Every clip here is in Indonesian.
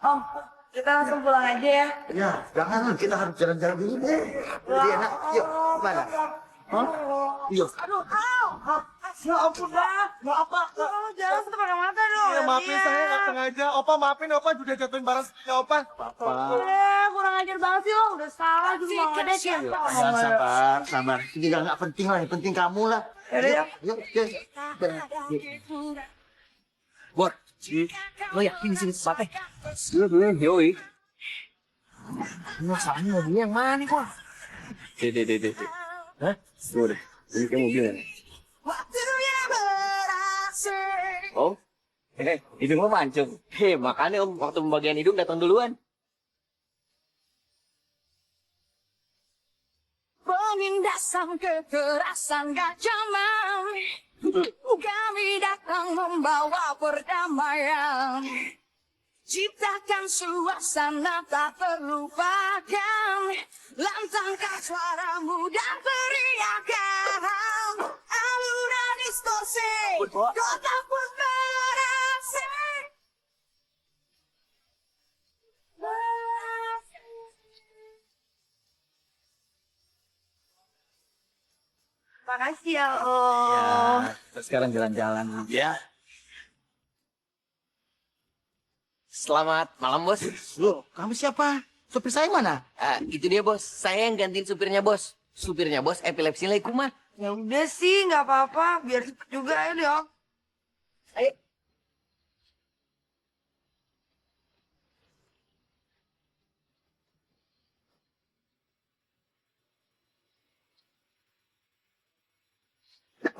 Om, kita langsung pulang aja ya. Ya, jangan. Kita harus jalan-jalan dulu deh. Jadi enak. Yuk, mana? Hah? Yuk. Aduh, au. Ya ampun, Bang. Nggak apa. Oh, jangan sampai pakai mata dong. Iya, maafin saya nggak sengaja. Opa, maafin Opa udah jatuhin barang ya Opa. Papa. Kurang ajar banget sih lo. Udah salah juga mau ngedekin. Sabar. Ini nggak penting lah. Yang penting kamu lah. Yaudah, yuk. Yuk. Bor, lo yakin di sini tempatnya? Yoi. Masalahnya mobilnya yang mana nih, kok? Deh. Hah? Tuh deh, ini kayak mobilnya. Oh? Hidung lo mancung. Makanya om waktu pembagian hidung datang duluan. Penindasan kekerasan gajah mami. Kami datang membawa perdamaian. Ciptakan suasana tak terlupakan. Lantangkan suaramu dan teriakan. Alunan distorsi, kota pun beraksi. Makasih ya, Om. Terus sekarang jalan-jalan ya. Selamat malam bos. Loh, kamu siapa? Supir saya mana? Itu dia bos. Saya yang gantiin supirnya bos. Supirnya bos epilepsi lagi kumat. Ya udah sih, nggak apa-apa. Biar cepet juga ya, Om. Ayo.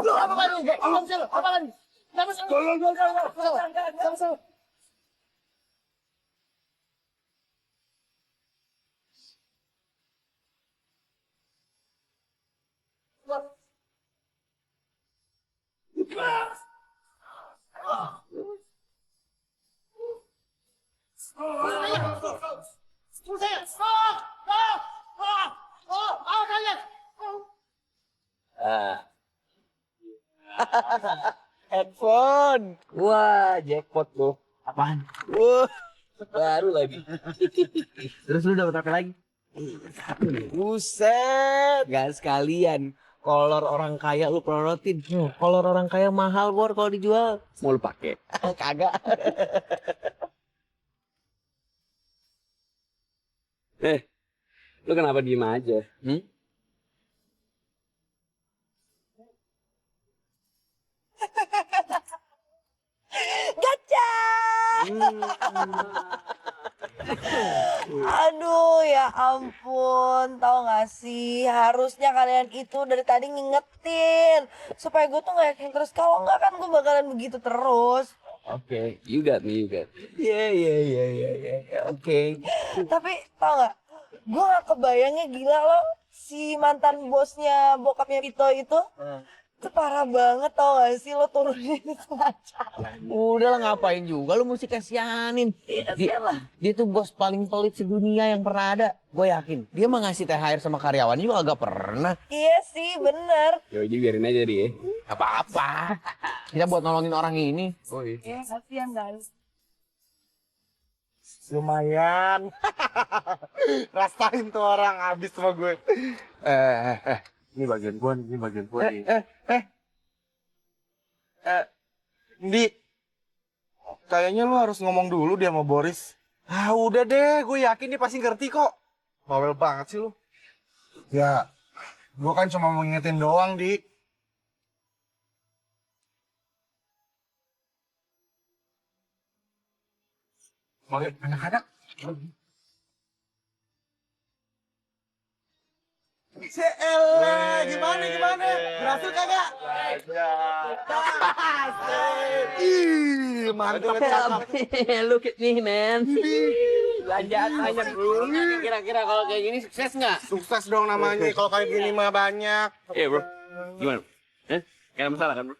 Lo apa lagi? Apa lagi? Sama. Handphone. Wah, jackpot bro. Apaan? Wah, baru lagi. Terus lu dapat apa lagi? Buset, gak sekalian. Kolor orang kaya lu pelorotin. Kolor orang kaya mahal bor kalau dijual. Mau lu pakai? Kagak. Lu kenapa diem aja? Gacha! Aduh, ya ampun. Tahu gak sih, harusnya kalian itu dari tadi ngingetin. Supaya gue tuh gak yakin terus. Kalau nggak kan gue bakalan begitu terus. Oke, you got me. Iya. Oke. Tapi tau gak, gue gak kebayangnya gila lo. Si mantan bosnya bokapnya Vito itu. Itu parah banget tau gak sih lo turunin semacam. Udah lah ngapain juga lu mesti kasihanin. Dia tuh bos paling pelit sedunia yang pernah ada. Gue yakin. Dia mah ngasih THR sama karyawan juga agak pernah. Iya sih, bener. Yaudah biarin aja dia. Apa-apa. Kita buat nolongin orang ini. Oh iya. Iya, kasihan guys. Lumayan. Rasain tuh orang habis sama gue. Ini bagian gue nih. Ndi, kayaknya lu harus ngomong dulu dia sama Boris. Ah udah deh, gue yakin dia pasti ngerti kok. Bawel banget sih lu. Ya, gue kan cuma mau ngingetin doang, Di. Mau lihat anak-anak? Cielah, gimana? Berhasil kagak? Ih, mantap cakep. Look at me, man. Belanjaan banyak, bro. Kira-kira kalau kayak gini sukses nggak? Sukses dong namanya, kalau kayak gini mah banyak. Iya bro, gimana? Gak ada masalah kan bro?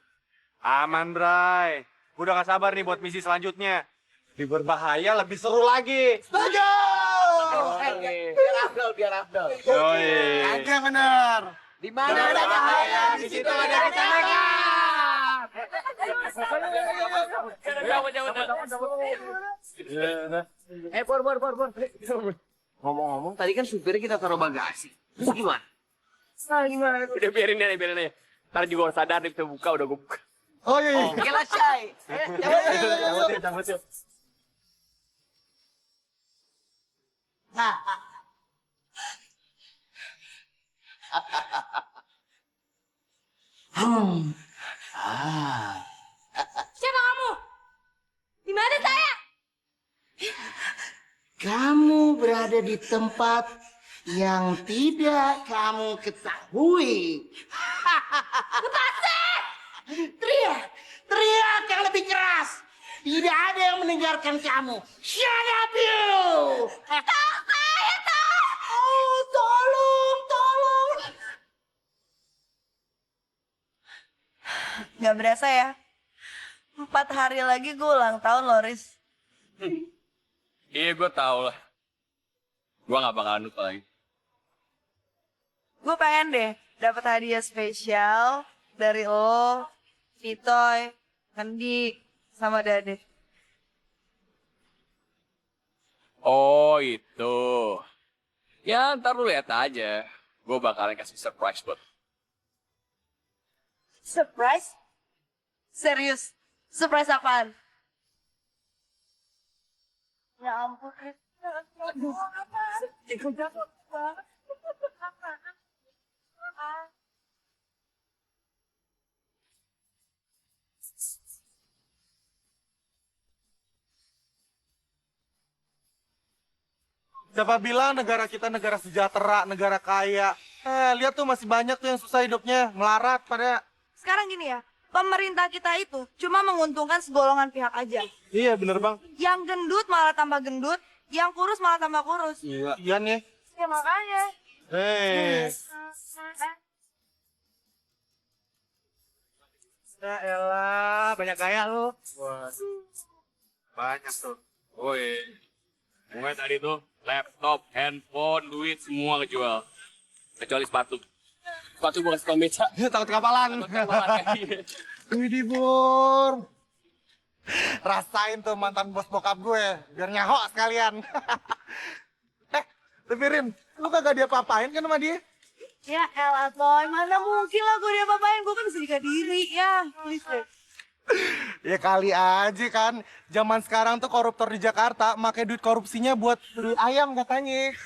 Aman, Bray. Gue udah gak sabar nih buat misi selanjutnya. Lebih berbahaya, lebih seru lagi. Setuju! Biar Abdul. Yoi. Agak bener. Di mana ada bahaya, di situ ada kita. Jauh. Bor. Ngomong-ngomong, tadi kan supirnya kita taruh bagasi. Terus gimana? Udah biarin aja. Ntar juga sadar dia bisa buka, udah gue buka. Oh iya, iya. Oke lah, Shay. Cabut yuk. Siapa kamu? Di mana saya? Kamu berada di tempat yang tidak kamu ketahui. Teriak yang lebih keras. Tidak ada yang mendengarkan kamu. Shut up you! Oh, tolong. Gak berasa ya. 4 hari lagi gue ulang tahun loh, Riz. Iya, gue tau lah. Gue gak bakalan lupa lagi. Gue pengen deh dapat hadiah spesial dari lo, Vitoy, Kendi, sama Dade. Oh, itu. Ya, ntar lu lihat aja. Gue bakalan kasih surprise buat lu. Surprise? Serius? Surprise apaan? Ya ampun, Riz. Siapa bilang negara kita negara sejahtera, negara kaya. Lihat tuh masih banyak tuh yang susah hidupnya, melarat pada. Sekarang gini ya, pemerintah kita itu cuma menguntungkan segolongan pihak aja. Iya, bener bang. Yang gendut malah tambah gendut, yang kurus malah tambah kurus. Iya nih. Ya makanya. Ya elah, banyak kaya lu. Waduh, banyak tuh. Woi. Pokoknya tadi tuh laptop, handphone, duit semua kejual. Kecuali sepatu. Sepatu gue kasih meja. Takut kapalan. Widih, Bur. Rasain tuh mantan bos bokap gue, biar nyaho sekalian. Tapi Rin, lu kagak diapa-apain kan sama dia? Ya elah, Toy. Mana mungkin lah gue diapa-apain. Gue kan bisa jaga diri. Ya, please deh. Ya kali aja kan, zaman sekarang tuh koruptor di Jakarta pakai duit korupsinya buat beli ayam katanya.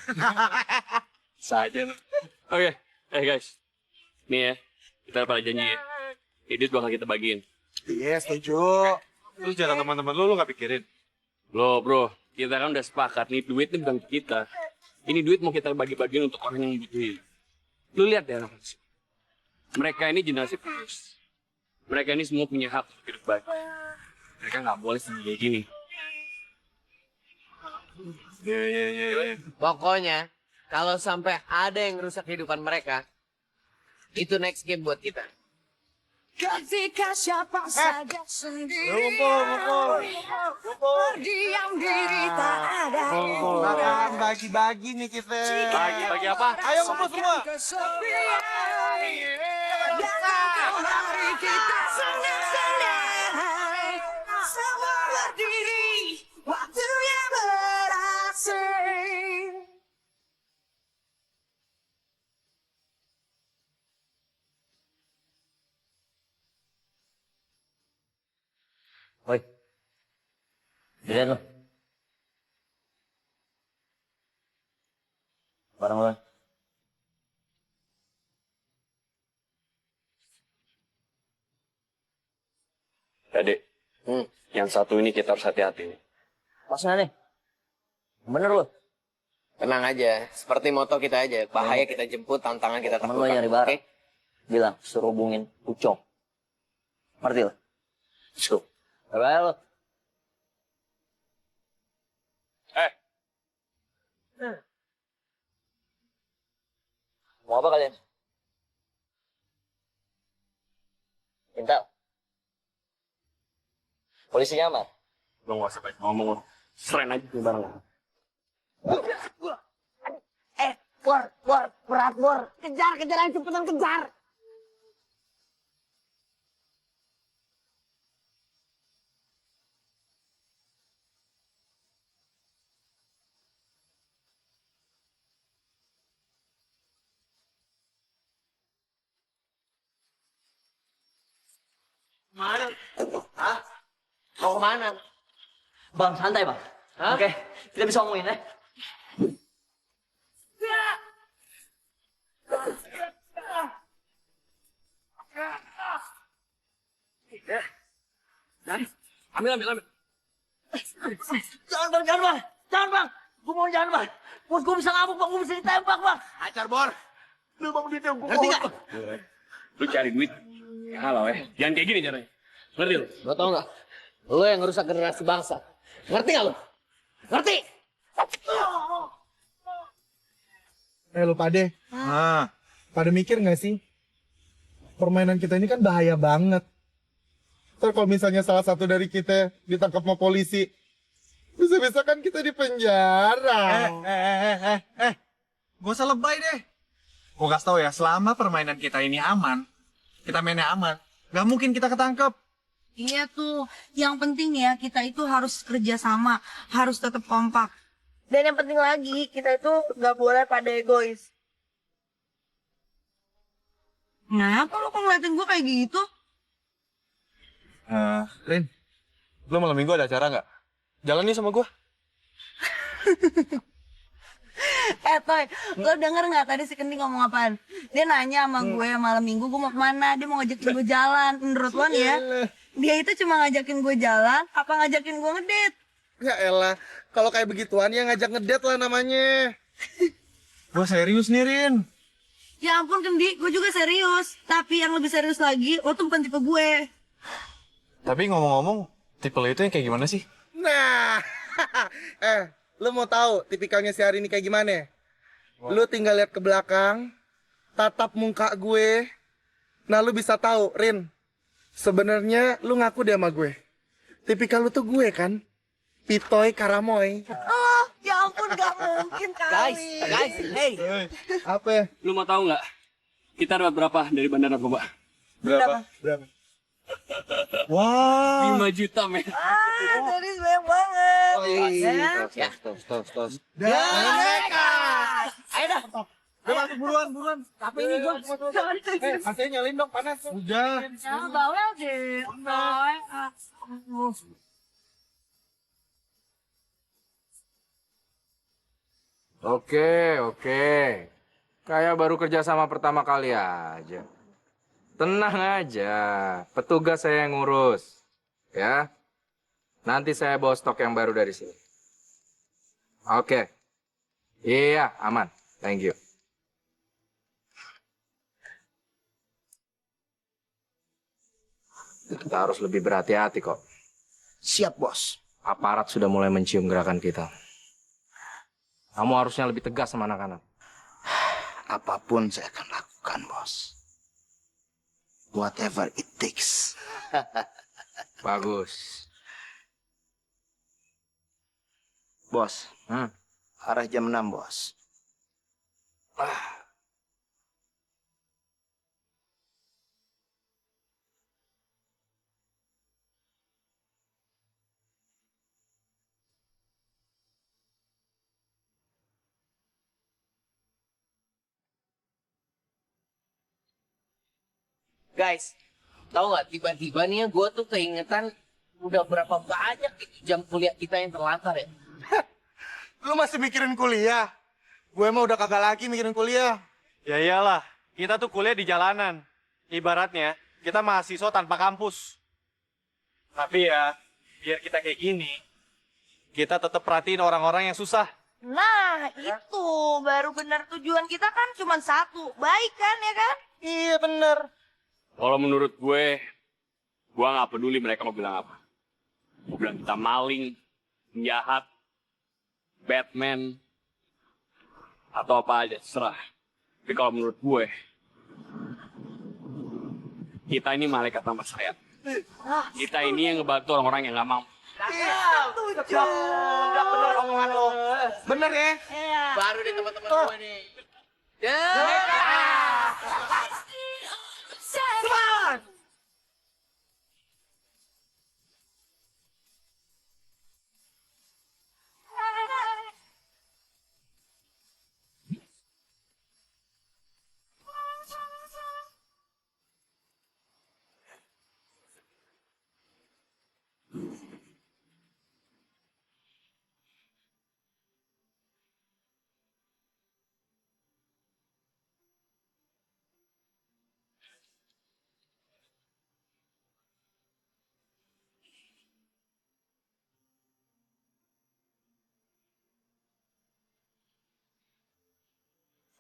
Saja lu. Oke, guys. Nih ya, kita pada janji ya. Ini bakal kita bagiin. Iya, setuju. Terus jalan teman-teman lu gak pikirin? Loh bro, kita kan udah sepakat nih, duit ini bukan kita. Ini duit mau kita bagi-bagiin untuk orang yang membutuhin. Lu lihat ya, mereka ini generasi penerus. Mereka ini semua punya hak untuk hidup baik. Mereka nggak boleh sendiri kayak gini. Iya. Pokoknya, kalau sampai ada yang rusak kehidupan mereka, itu next game buat kita. Ketika siapa saja sendiri Ngumpul. berdiam diri tak ada Bakalan bagi-bagi nih kita. Bagi apa? Ayo ngumpul semua. kesepian. Datang hari kita senang-senang, semua berdiri, waktunya berasing. Woi, dilihat lo. Barang lo. Adik, yang satu ini kita harus hati-hati. Maksudnya nih? Bener lo? Tenang aja, seperti moto kita aja. Bahaya kita jemput, tantangan kita Temen lo takutkan. nyari barang. Oke? Bilang, suruh hubungin Ucong. Ngerti lo? Cuk. Bye-bye lo. Mau apa kalian? Intel. Polisi nyamar. Lo nggak usah banyak ngomong lo. Seren aja tuh barang. Berat, Bor. Kejar aja, cepetan kejar. Mana? Hah? Mau kemana? Bang, santai bang. Oke, kita bisa ngomongin ya. Ambil, ambil, ambil. Jangan bang, jangan bang. Jangan bang. Gue mau jangan bang. Gue bisa ngamuk bang, gue bisa ditembak bang. Acar Bor. Lu bang duitnya gue. Ngerti nggak? Lu cari duit. Ya halau ya. Jangan kayak gini caranya. Ngerti lu? Lo tau nggak? Lo yang ngerusak generasi bangsa. Ngerti nggak lo? Ngerti? Lu Pade. Pada mikir nggak sih? Permainan kita ini kan bahaya banget. Ntar kalau misalnya salah satu dari kita ditangkap sama polisi, bisa-bisa kan kita di penjara. Gak usah lebay deh. Gue kasih tau ya, selama permainan kita ini aman, kita mainnya aman, gak mungkin kita ketangkep. Iya tuh, yang penting ya kita itu harus kerja sama, harus tetap kompak. Dan yang penting lagi, kita itu nggak boleh pada egois. Kenapa lo kok ngeliatin gue kayak gitu? Rin, lu malam minggu ada acara nggak? Jalan nih sama gue. Toy, lo denger nggak tadi si Kendi ngomong apaan? Dia nanya sama gue malam minggu gue mau kemana, dia mau ngajakin gue jalan. Menurut lo nih ya, dia itu cuma ngajakin gue jalan, apa ngajakin gue ngedate? Ya elah, kalau kayak begituan ya ngajak ngedate lah namanya. Gue serius nih, Rin. Ya ampun Kendi, gue juga serius. Tapi yang lebih serius lagi, lo tuh bukan tipe gue. Tapi ngomong-ngomong, tipe lo itu yang kayak gimana sih? Nah, lu mau tahu tipikalnya si hari ini kayak gimana? Lu tinggal lihat ke belakang, tatap muka gue. Nah, lu bisa tahu, Rin. Sebenarnya lu ngaku deh sama gue. Tipikal lu tuh gue kan? Pitoy Karamoy. Oh, ya ampun gak mungkin kali. Guys, hey. Apa ya? Lu mau tahu nggak? Kita dapat berapa dari bandar narkoba? Berapa? 5 juta, men. Jadi banyak banget. Ya. Tos. Ayo dah. Udah masuk buruan. Tapi ini gue. AC nyalin dong, panas. Udah. Jangan bawel deh. Oke. Kayak baru kerja sama pertama kali aja. Tenang aja, petugas saya yang ngurus. Ya, nanti saya bawa stok yang baru dari sini. Oke. Iya, aman. Thank you. Kita harus lebih berhati-hati kok. Siap, Bos. Aparat sudah mulai mencium gerakan kita. Kamu harusnya lebih tegas sama anak-anak. Apapun saya akan lakukan, Bos. Whatever it takes. Bagus. Bos, arah jam 6, Bos. Guys, tahu nggak tiba-tiba nih ya gue tuh keingetan udah berapa banyak jam kuliah kita yang terlantar ya. Lu masih mikirin kuliah? Gue mah udah kagak lagi mikirin kuliah. Ya iyalah, kita tuh kuliah di jalanan. Ibaratnya, kita mahasiswa tanpa kampus. Tapi ya, biar kita kayak gini, kita tetap perhatiin orang-orang yang susah. Nah, itu baru benar tujuan kita kan cuma satu. Baik kan ya kan? Iya bener. Kalau menurut gue nggak peduli mereka mau bilang apa. Mau bilang kita maling, penjahat, Batman, atau apa aja, terserah. Tapi kalau menurut gue, kita ini malaikat tanpa sayap. Kita ini yang ngebantu orang-orang yang nggak mampu. Setuju. Udah bener omongan lo. Bener ya? Baru deh teman-teman gue nih. Ya.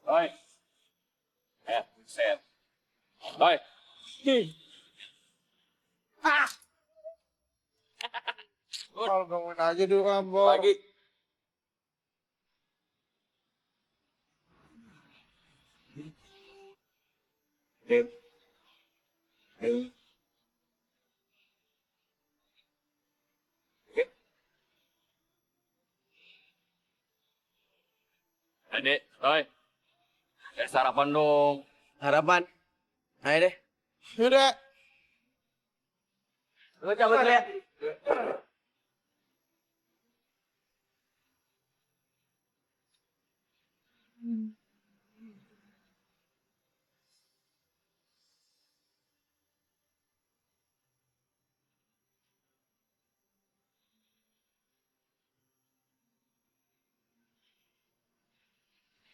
Oi. Set. Oi. Kalau gangguin aja dulu Ambo. Lagi. Adek, oi. Sarapan dong. Harapan. Ayo deh. Udah. Gue cabut dulu ya.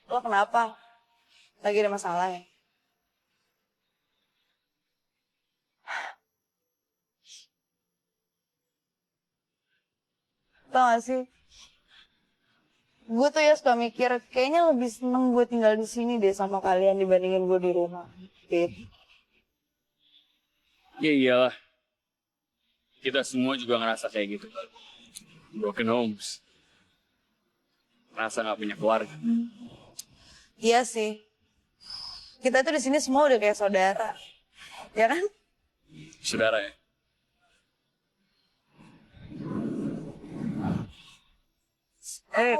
Lo kenapa? Lagi ada masalah ya? Tau gak sih? Gue tuh ya suka mikir, kayaknya lebih seneng gue tinggal di sini deh sama kalian dibandingin gue di rumah. Gitu. Ya iyalah. Kita semua juga ngerasa kayak gitu. Broken homes. Ngerasa gak punya keluarga. Iya sih. Kita tuh di sini semua udah kayak saudara. Ya kan? Saudara ya.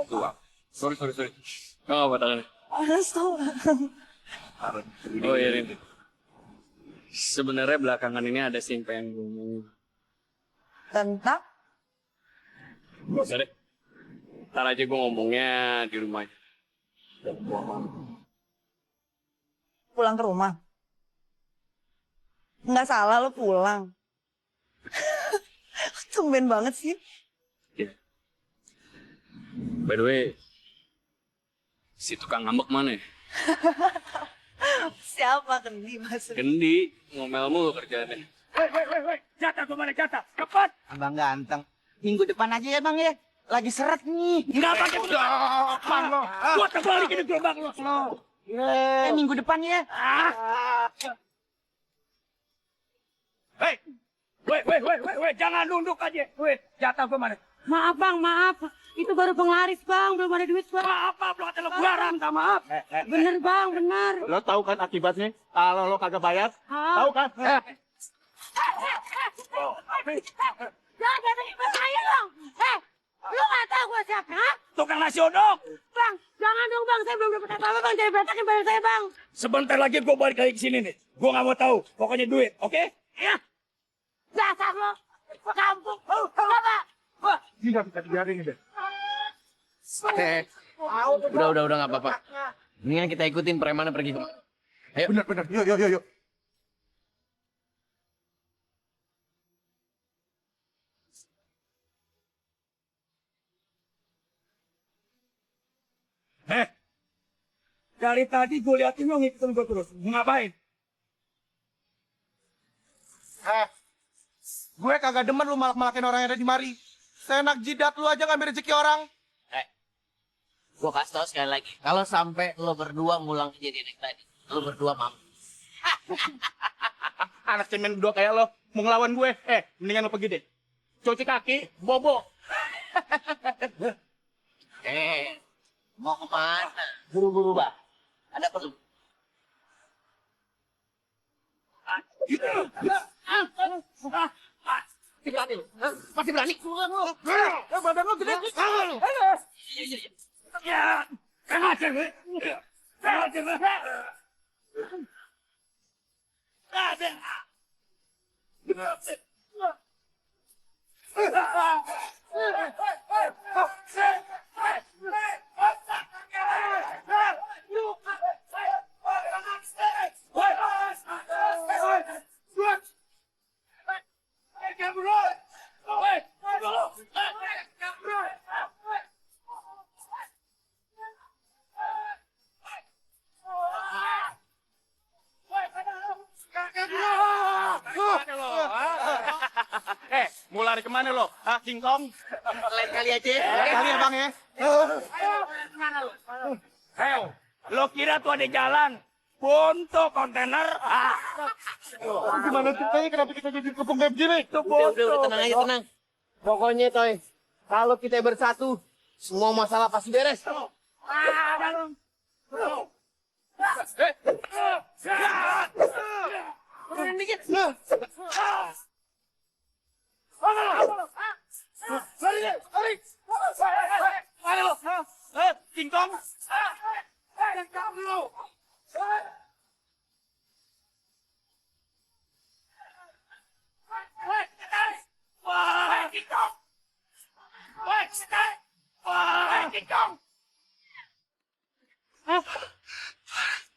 Tua. Sorry. Gak apa tangannya. Panas tau. Oh iya Rin. Sebenarnya belakangan ini ada sih yang pengen gue ngomongin. Tentang? Gak usah deh. Ntar aja gue ngomongnya di rumah aja. Pulang ke rumah. Nggak salah lo pulang. Tumben banget sih. Iya. By the way, si tukang ngambek mana ya? Siapa Kendi maksudnya? Kendi, ngomel mulu kerjaannya. Jatah gua mana jatah? Cepat. Abang ganteng. Minggu depan aja ya bang ya. Lagi seret nih. Enggak pakai bang lo. Gua terbalikin gerobak lo. Minggu depan ya. Hei. Weh, jangan nunduk aja. Weh, jatah gua mana? Maaf bang, maaf. Itu baru penglaris bang, belum ada duit bang. Maaf, belum ada lebaran, minta maaf. Bener bang, bener. Lo tahu kan akibatnya kalau lo kagak bayar? Tahu kan? Jangan datengin bang saya dong. Lu nggak tahu gua siapa? Hah? Tukang nasi odok. Bang, jangan dong bang, saya belum dapat apa-apa bang. Jadi betakin bayar saya bang. Sebentar lagi gua balik lagi ke sini nih. Gua nggak mau tahu. Pokoknya duit, oke? Ya. Dasar lo, kampung. Apa? Ini nggak bisa dibiarin deh. Udah nggak apa-apa. Mendingan kita ikutin premannya pergi kemana. Ayo. Bener. Yuk. Dari tadi gue liatin lo ngikutin gue terus. Ngapain? Gue kagak demen lu malak-malakin orang yang ada di mari. Seenak jidat lu aja ngambil rezeki orang. Gue kasih tau sekali lagi. Kalau sampai lo berdua ngulang kejadian yang tadi, lo berdua mampu. Anak cemen berdua kayak lo mau ngelawan gue. Mendingan lo pergi deh. Cuci kaki, bobo. Mau kemana? Buru-buru bah. Ada perlu. Masih berani? Badan lo gede. Ya, sengaja gue. Mau lari kemana lo? King Kong? Lain kali aja. Kali ya bang ya. Ayo, Lo kira tuh ada jalan? Bonto kontainer. Gimana ceritanya kenapa kita jadi kepung kayak begini? Itu Udah, tenang aja, tenang. Pokoknya, Toy, kalau kita bersatu, semua masalah pasti beres. Turunin dikit. King Kong.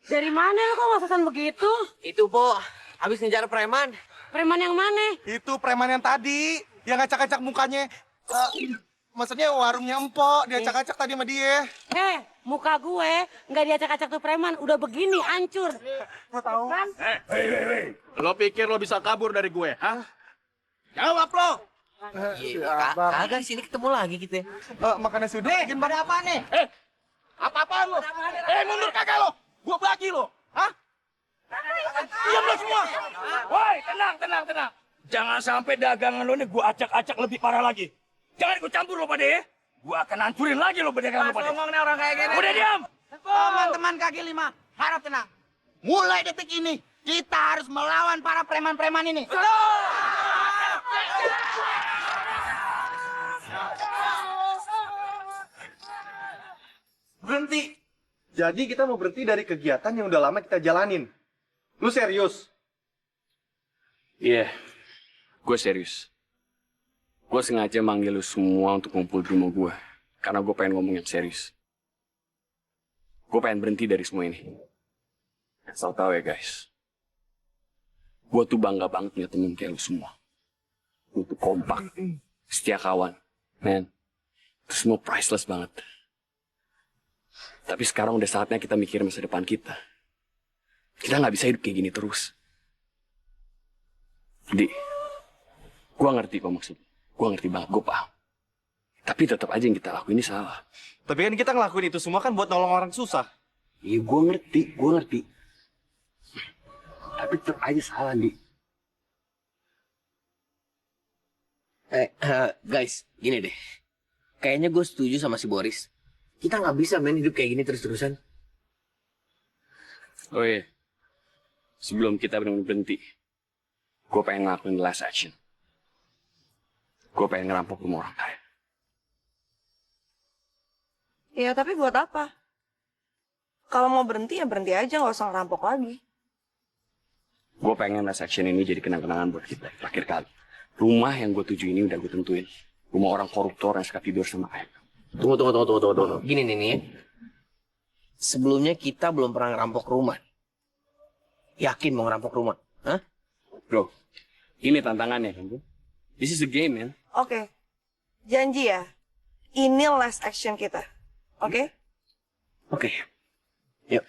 Dari mana lo kok ngos-ngosan begitu? Itu, Po, habis ngejar preman. Preman yang mana? Itu preman yang tadi, yang ngacak-ngacak mukanya. Maksudnya warungnya empok, diacak-acak tadi sama dia. Muka gue nggak diacak-acak tuh preman, udah begini hancur. Lo tahu? Kan? Lo pikir lo bisa kabur dari gue, hah? Jawab lo! Kagak, sini ketemu lagi kita. Makannya sudah. Bikin pada apa nih? Apa-apaan lo? Mundur kagak lo! Gue bagi lo, hah? Diam lo semua! Woi, tenang. Jangan sampai dagangan lo nih gua acak-acak lebih parah lagi. Jangan ikut campur lo pada ya. Gua akan hancurin lagi lo dagangan lo pada. Ngomong nih orang kayak gini. Udah diam. Teman-teman kaki lima, harap tenang. Mulai detik ini, kita harus melawan para preman-preman ini. Berhenti. Jadi kita mau berhenti dari kegiatan yang udah lama kita jalanin. Lu serius? Iya, gue serius. Gue sengaja manggil lu semua untuk ngumpul di rumah gue. Karena gue pengen ngomong yang serius. Gue pengen berhenti dari semua ini. Asal tahu ya guys. Gue tuh bangga banget punya temen kayak lu semua. Lu tuh kompak, setia kawan. Man, itu semua priceless banget. Tapi sekarang udah saatnya kita mikir masa depan kita. Kita nggak bisa hidup kayak gini terus. Di, gue ngerti kok maksud. Gue ngerti banget, gue paham. Tapi tetap aja yang kita lakuin ini salah. Tapi kan kita ngelakuin itu semua kan buat nolong orang susah. Iya, gue ngerti. Tapi tetap aja salah, Di. Guys, gini deh. Kayaknya gue setuju sama si Boris. Kita nggak bisa main hidup kayak gini terus-terusan. Oh iya, sebelum kita benar-benar berhenti, gue pengen ngelakuin last action. Gue pengen ngerampok rumah orang kaya. Ya tapi buat apa? Kalau mau berhenti ya berhenti aja, nggak usah ngerampok lagi. Gue pengen last action ini jadi kenang-kenangan buat kita. Terakhir kali, rumah yang gue tuju ini udah gue tentuin. Rumah orang koruptor yang suka tidur sama kayak. Tunggu. Gini nih. Sebelumnya kita belum pernah ngerampok rumah. Yakin mau ngerampok rumah? Hah? Bro, ini tantangannya kan, bro? This is the game, man. Oke, janji ya. Ini last action kita. Oke? Oke. Yuk.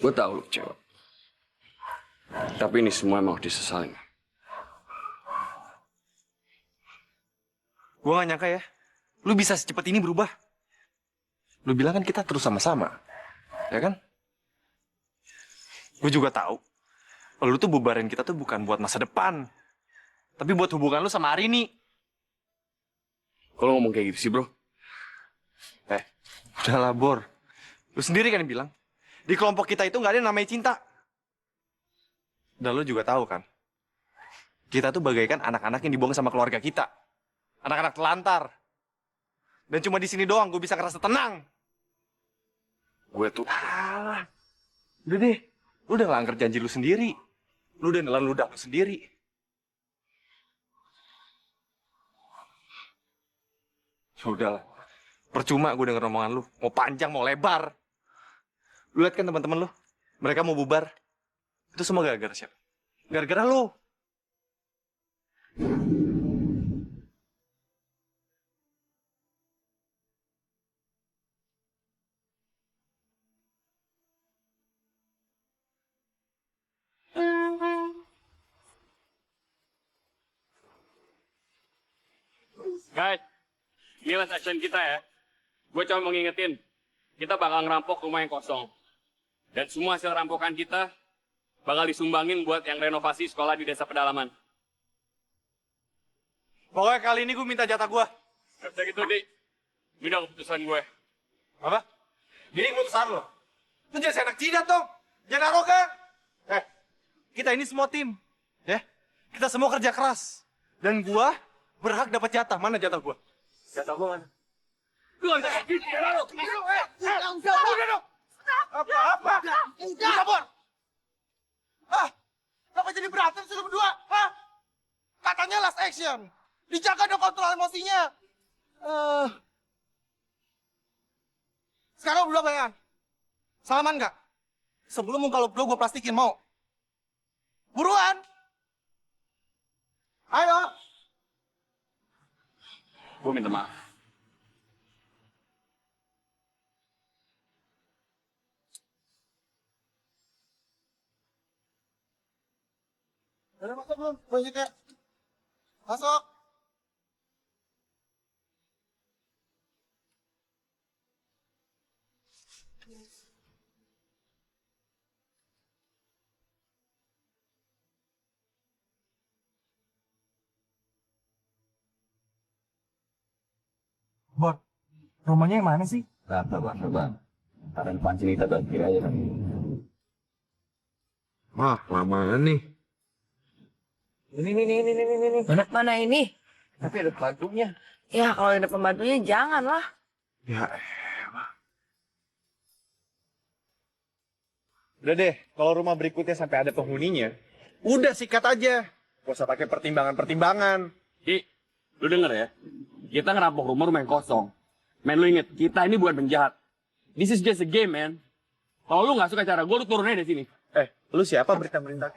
Gue tahu lu kecewa. Tapi ini semua emang harus disesalin. Gue gak nyangka ya, lu bisa secepat ini berubah. Lu bilang kan kita terus sama-sama, ya kan? Gue juga tahu, lu tuh bubarin kita tuh bukan buat masa depan, tapi buat hubungan lu sama Arini. Kalau ngomong kayak gitu sih, bro. Udahlah, Bor. Lu sendiri kan yang bilang, di kelompok kita itu nggak ada yang namanya cinta. Dan lu juga tahu kan, kita tuh bagaikan anak-anak yang dibuang sama keluarga kita. Anak-anak telantar. Dan cuma di sini doang gue bisa ngerasa tenang. Gue tuh... Udah deh, lu udah ngelanggar janji lu sendiri. Lu udah nelan ludah lu sendiri. Udahlah, percuma gue denger omongan lu. Mau panjang, mau lebar. Lu lihat kan teman-teman lu, mereka mau bubar. Itu semua gara-gara siapa? Gara-gara lu. Guys, ini last action kita ya. Gue cuma mau ngingetin, kita bakal ngerampok rumah yang kosong. Dan semua hasil rampokan kita bakal disumbangin buat yang renovasi sekolah di desa pedalaman. Pokoknya kali ini gue minta jatah gue. Gak bisa gitu, Dik. Ini udah keputusan gue. Apa? Ini keputusan lo. Lu jangan seenak jidat dong. Jangan arogan. Kita ini semua tim. Ya, kita semua kerja keras. Dan gue berhak dapat jatah. Mana jatah gue? Jatah gue mana? Lu gak bisa kayak gitu. Udah dong. Apa? Udah, Bor. Kenapa jadi berantem sih lu berdua? Katanya last action. Dijaga dong kontrol emosinya. Sekarang berdua bayan. Salaman nggak? Sebelum muka lo berdua gue plastikin, mau? Buruan! Ayo! Gue minta maaf. Udah masuk belum? Banyak. Masuk! Bor, rumahnya yang mana sih? Sabar. Ntar depan sini kita bantu aja kan. Wah, lama nih. Ini. Mana ini? Tapi ada pembantunya. Ya kalau ada pembantunya jangan lah. Ya, Udah deh, kalau rumah berikutnya sampai ada penghuninya, udah sikat aja. Gak usah pakai pertimbangan-pertimbangan. Di, lu denger ya. Kita ngerampok rumah yang kosong. Men, lu inget, kita ini bukan penjahat. This is just a game, man. Kalau lu gak suka cara gue, lu turun aja dari sini. Lu siapa berita-berita?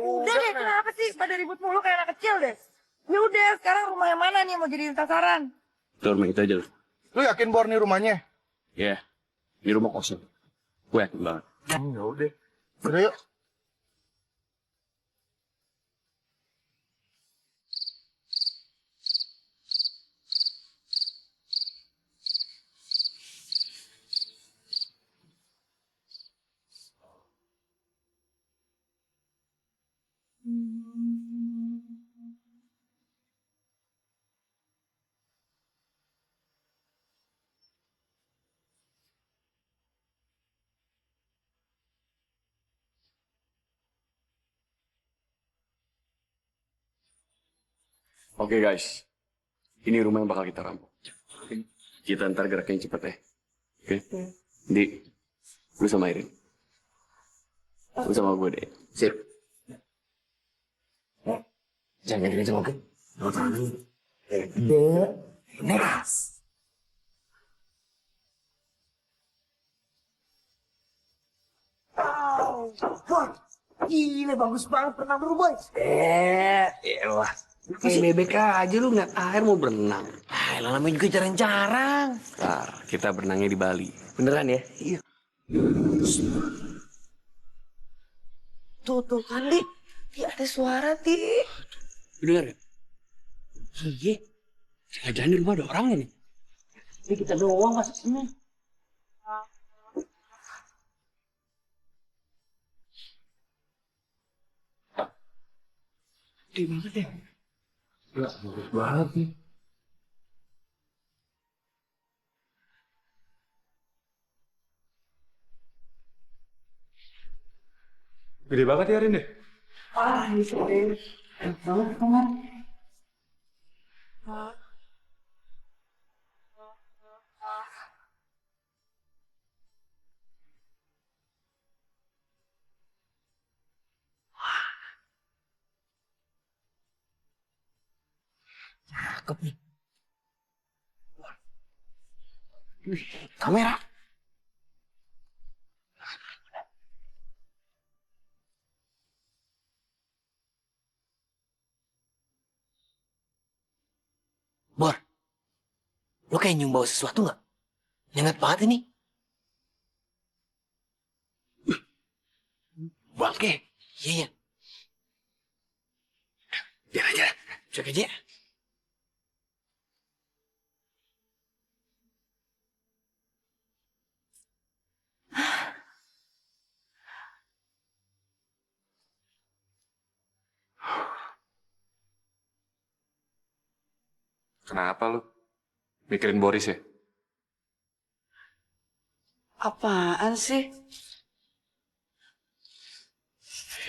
Udah deh, kenapa sih pada ribut mulu kayak anak kecil deh? Ya udah, sekarang rumah yang mana nih mau jadi sasaran? Itu rumah kita aja lu. lu yakin Bor nih rumahnya? Ya, ini rumah kosong. Gue yakin banget. Ya udah. Udah yuk. Oke guys, ini rumah yang bakal kita rampok. Kita ntar geraknya cepet ya. Oke? Di, lu sama Irin. Lu sama gue deh. Sip. Jangan kenceng, oke? Next. Gila, bagus banget renang dulu, boy. Elah. Kayak bebek aja lu ngeliat air mau berenang. Lah namanya juga jarang-jarang. Ntar, kita berenangnya di Bali. Beneran ya? Iya. Tuh kan, Di. Di ada suara, Di. Lu denger ya? Iya. Jangan-jangan di rumah ada orangnya nih. Di kita doang masuk sini. Di mana deh? Ya, bagus banget nih. Gede banget ya, Rin deh. Cakep nih. Kamera. Bor, lo kayak nyium bau sesuatu nggak? Nyengat banget ini. Bangke. Iya, iya. Biar aja, cek aja. Kenapa lu? Mikirin Boris ya? Apaan sih?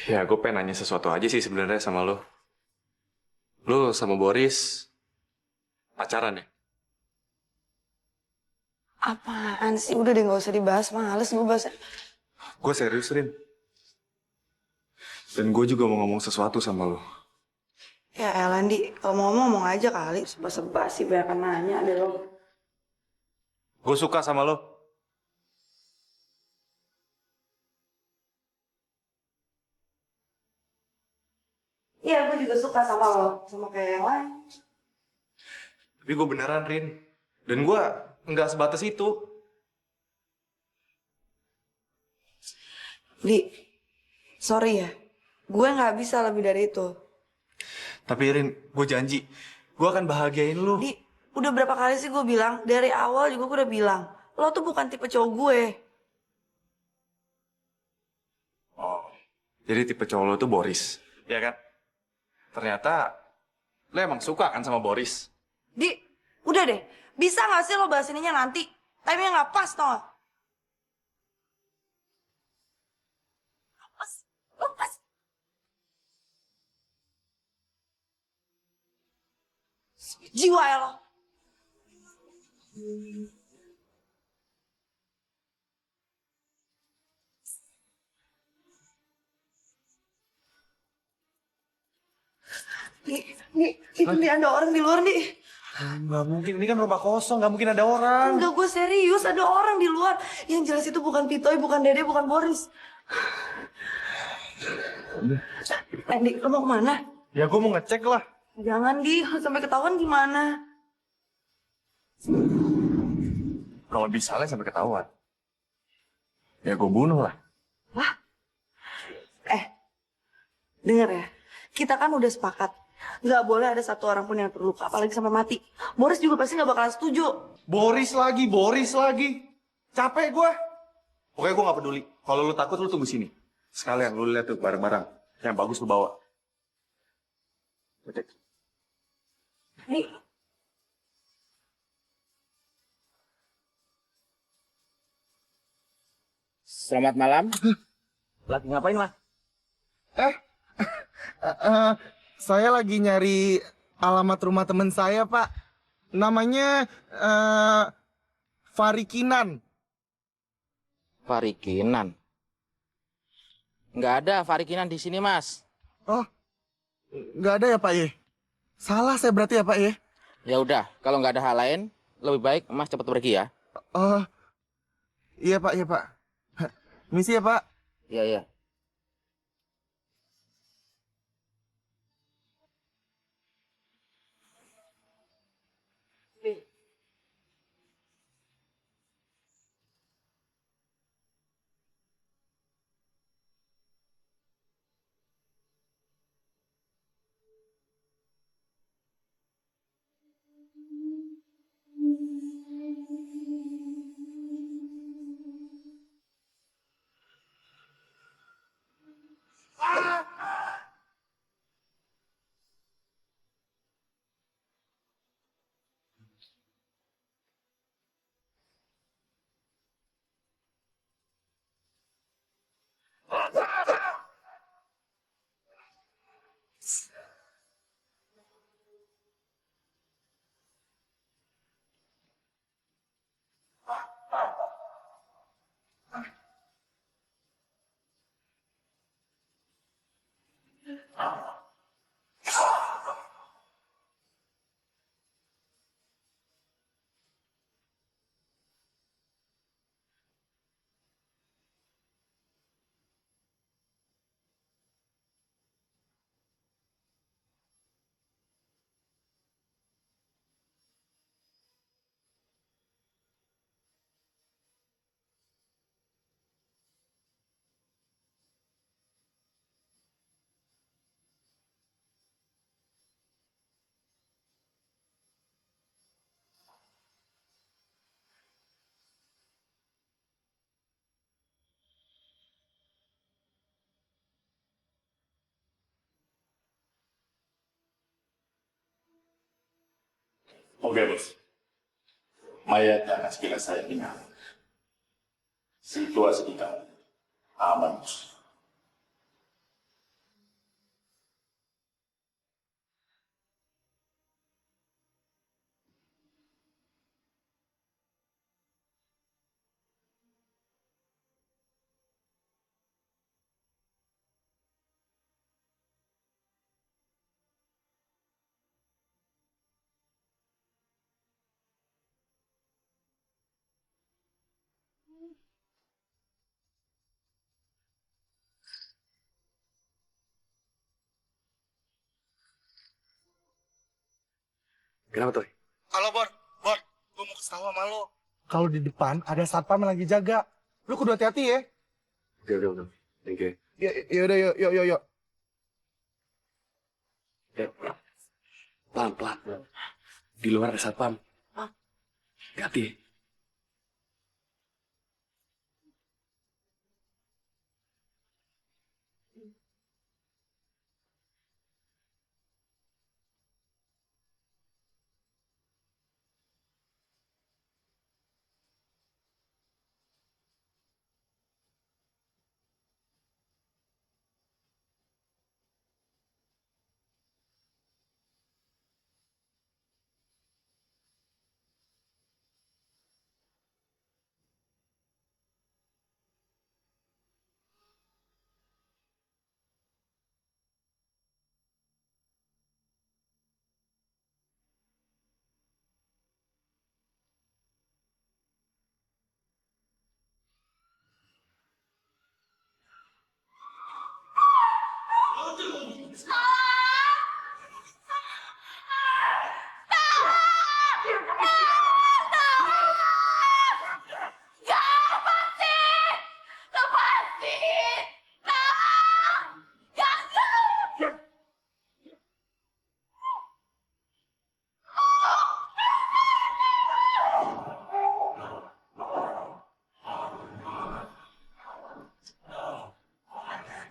Ya, gue pengen nanya sesuatu aja sih sebenarnya sama lu. Lu sama Boris pacaran ya? Apaan sih? Udah deh nggak usah dibahas, males gue bahas. Gue serius, Rin. Dan gue juga mau ngomong sesuatu sama lu. Ya Elandi, kalau mau ngomong aja kali. Sebab-sebab sih banyak nanya deh lo. Gue suka sama lu. Iya, gue juga suka sama lo. Sama kayak yang lain. Tapi gue beneran, Rin. Dan gue nggak sebatas itu. Di, sorry ya. Gue nggak bisa lebih dari itu. Tapi Rin, gue janji. Gue akan bahagiain lu. Di, udah berapa kali sih gue bilang? Dari awal juga gue udah bilang. Lo tuh bukan tipe cowok gue. Oh, jadi tipe cowok lu tuh Boris. Ya kan? Ternyata lu emang suka kan sama Boris. Di, udah deh. Bisa nggak sih lo bahas ininya nanti? Time-nya nggak pas, tau gak? Lepas, lepas. Jiwa ya lo. Nih, itu nih ada orang di luar nih. Nggak mungkin, ini kan rumah kosong, nggak mungkin ada orang. Enggak, gue serius, ada orang di luar. Yang jelas itu bukan Pitoy, bukan Dede, bukan Boris. Di, lo mau kemana? Ya gue mau ngecek lah. Jangan, Di, sampai ketahuan gimana? Kalau misalnya sampai ketahuan, ya gue bunuh lah. Dengar ya, kita kan udah sepakat. Nggak boleh ada satu orang pun yang terluka, apalagi sampai mati. Boris juga pasti nggak bakalan setuju. Boris lagi. Capek gue. Pokoknya gue nggak peduli. Kalau lu takut, lu tunggu sini. Sekalian lu lihat tuh barang-barang. Yang bagus lu bawa. Gue cek. Nih, Selamat malam. Lagi ngapain, Mas? Saya lagi nyari alamat rumah teman saya, Pak. Namanya Farikinan. Farikinan. Nggak ada Farikinan di sini, Mas. Oh, nggak ada ya, Pak Ye? Salah saya berarti ya, Pak Ye? Ya udah, kalau nggak ada hal lain, lebih baik Mas cepat pergi ya. Oh, iya Pak, iya Pak. Misi ya Pak. Iya, iya. Oke, bos. Mayat akan segera saya pindah. Situasi kita aman, bos. Kenapa tuh? Halo, Bor. Bor, gue mau kasih tahu sama lo. Kalau di depan ada satpam yang lagi jaga. Lu kudu hati-hati ya. Udah. Thank you. Yaudah, yuk. Pelan-pelan. Di luar ada satpam. Hati.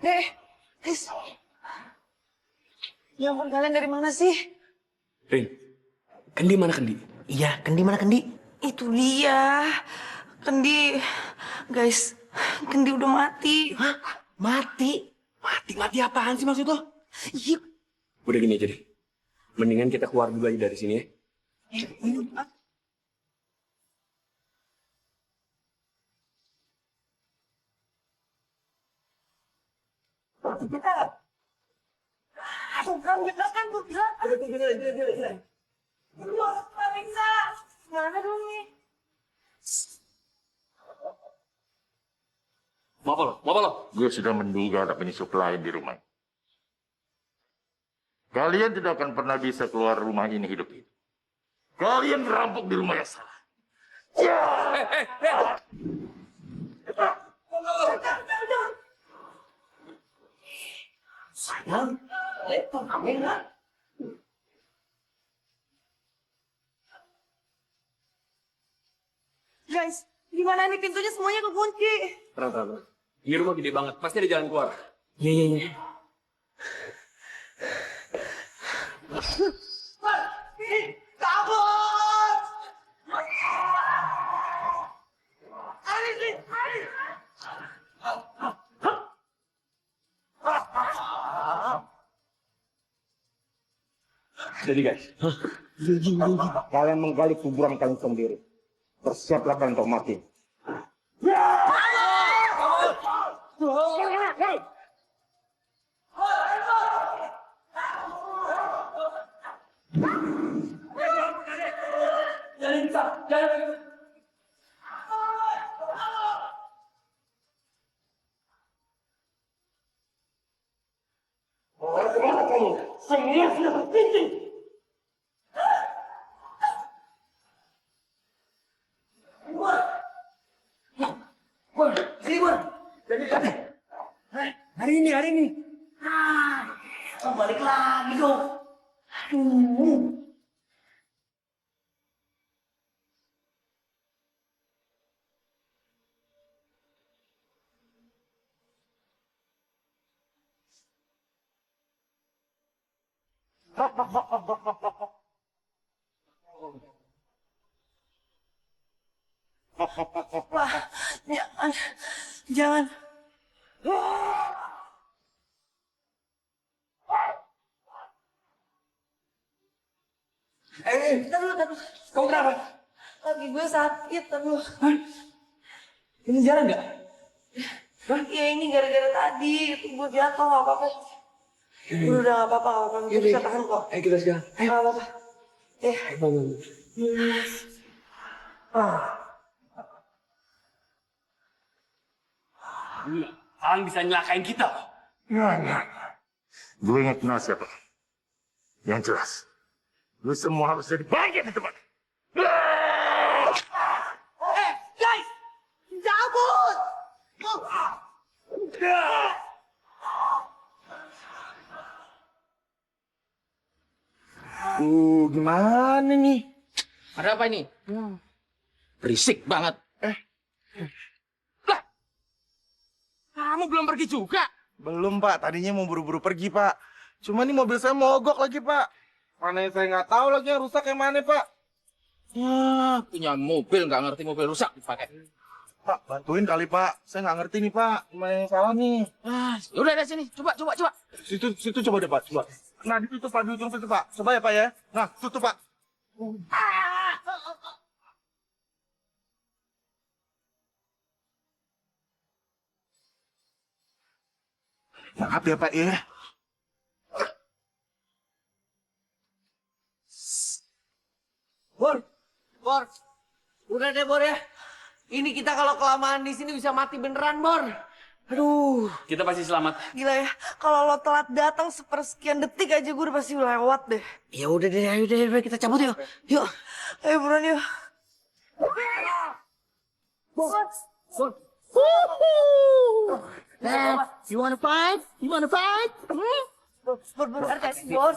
Dek, guys. Ya ampun, kalian dari mana sih? Rin, Kendi mana Kendi? Iya, Kendi mana Kendi? Itu dia. Kendi. Guys, Kendi udah mati. Hah? Mati? Mati apaan sih maksud lo? Iya. Udah gini aja deh. Mendingan kita keluar dulu aja dari sini ya. Bukan, bukan. Gak bisa. Mana dong nih? Mau apa lo? Gue sudah menduga ada penyusup lain di rumah. Kalian tidak akan pernah bisa keluar rumah ini hidup-hidup. Kalian merampok di rumah yang salah. Sayang, laptop kamu enggak? Guys, gimana nih pintunya semuanya kekunci? Tenang. Ini rumah gede banget, pasti ada jalan keluar. Iya. Kabur! Jadi guys, Kalian menggali kuburan kalian sendiri. Bersiaplah kalian untuk mati. Semua sudah berhenti. Hari ini. Balik lagi dong. Aduh. Wah, jangan. Jangan. Bentar dulu, bentar dulu. Kamu kenapa? Kaki gue sakit, bentar dulu. Ini jalan nggak? Ya ini gara-gara tadi, itu gue jatuh, gak apa-apa. Udah gak apa-apa, gue bisa tahan kok. Ayo kita sekarang. Gak apa-apa. Kalian bisa nyelakain kita. Gue ingat kenal siapa. Yang jelas, lu semua harus jadi bagian di tempat. Guys! Cabut! Gimana nih? Ada apa ini? Berisik banget. Lah, kamu belum pergi juga? Belum, Pak. Tadinya mau buru-buru pergi, Pak. Cuma nih mobil saya mogok lagi, Pak. Mana yang saya nggak tahu lagi yang rusak yang mana, Pak. Ya, punya mobil nggak ngerti mobil rusak dipakai. Pak, bantuin kali, Pak. Saya nggak ngerti nih, Pak. Gimana yang salah nih? Udah dari sini, coba. Situ coba deh, Pak. Coba. Nah, ditutup, Pak. Di ujung situ, Pak. Coba ya, Pak ya. Nah, tutup, Pak. Maaf ya, Pak ya. Bor, udah deh Bor ya. Ini kita kalau kelamaan di sini bisa mati beneran Bor. Aduh, Kita pasti selamat. Gila ya, kalau lo telat datang sepersekian detik aja gue udah pasti lewat deh. ya udah deh, ayo deh, kita cabut yuk. Yuk. Ayo buruan yuk. You wanna fight? Bentar guys, bos.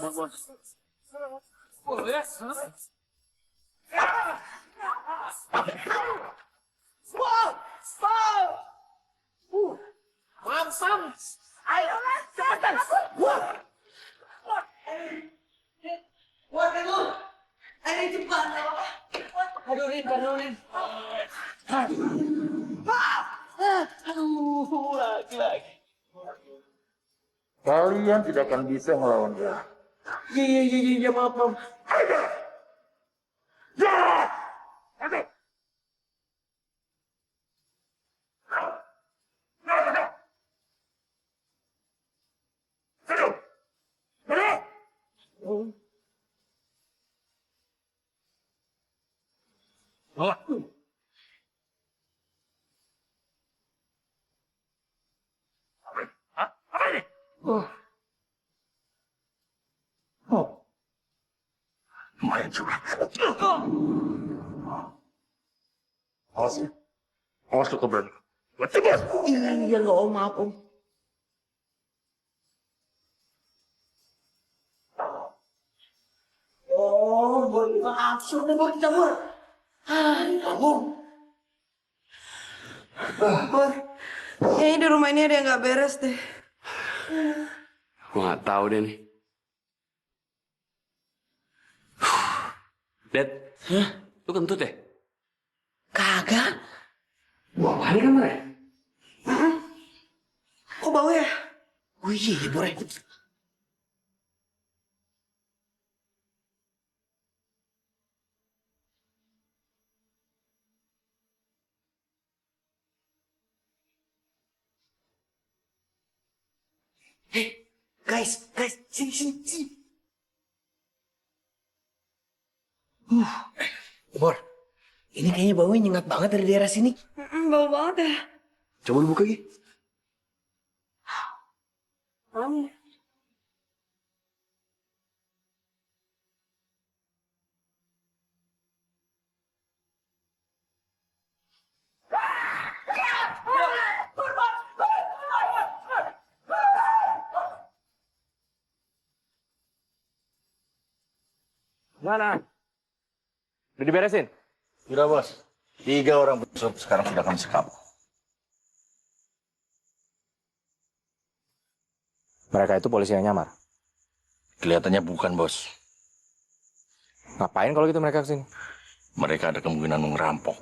Ayo, cepetan. Ayo cepat. Aduh, Kalian tidak akan bisa melawan dia. Iya, maaf. Lumayan juga. Awas ya. Awas lu keberanian. Gua tegas. Iya, nggak om, maaf om. Oh, boleh absurd nih bos kita bor. Bor, kayaknya di rumah ini ada yang nggak beres deh. Gue nggak tahu deh nih. Dad, lu kentut ya? Kagak. Wah, kali kan mereka? Kok bau ya? Oh iya, Bor. Guys, sini. Bor, ini kayaknya baunya nyengat banget dari daerah sini. Bau banget ya. Coba lu buka lagi. Mana? Udah diberesin? Sudah, Bos. 3 orang busuk sekarang sudah kami sekap. Mereka itu polisi yang nyamar. Kelihatannya bukan, Bos. Ngapain kalau gitu mereka kesini? Mereka ada kemungkinan mau ngerampok.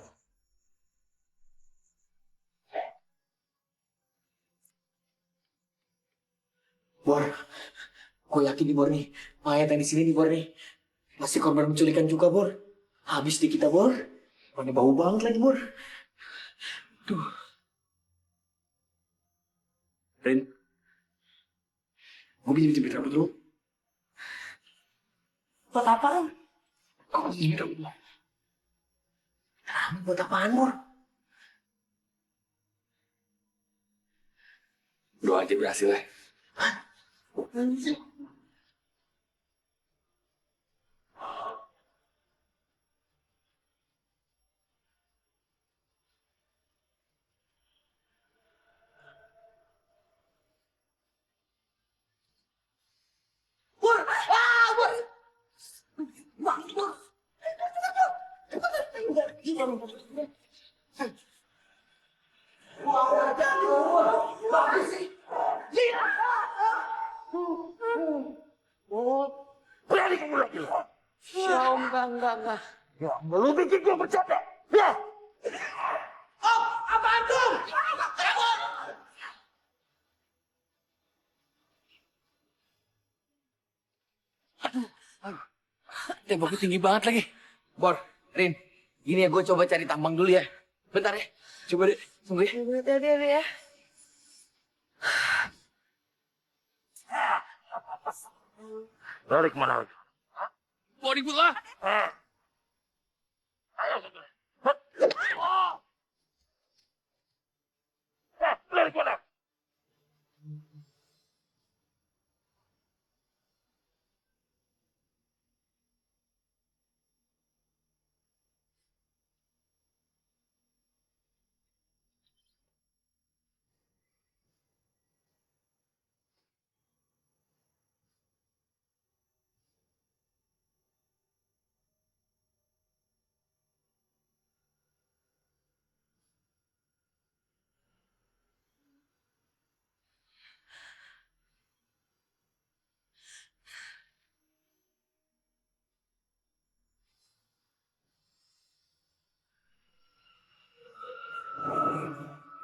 Bor, gue yakin nih Bor nih, mayat yang di sini nih Bor nih, masih korban penculikan juga Bor. Habis di kita Bor, mana bau banget lagi Bor. Duh. Rin, Gue pinjam rambut dulu. Buat apaan? Kok pinjam rambut dulu? Rambut buat apaan Bor? doa aja berhasil ya. Berani kamu lagi. Ya Om, enggak. Ya, lu bikin gue bercanda. Ya. Temboknya tinggi banget lagi. Bor, Rin, gini ya gue coba cari tambang dulu ya. Bentar ya, coba deh, tunggu ya. Hati-hati ya. Balik kemana lagi? Mau ribut lah. Ayo, sudah. Balik kemana?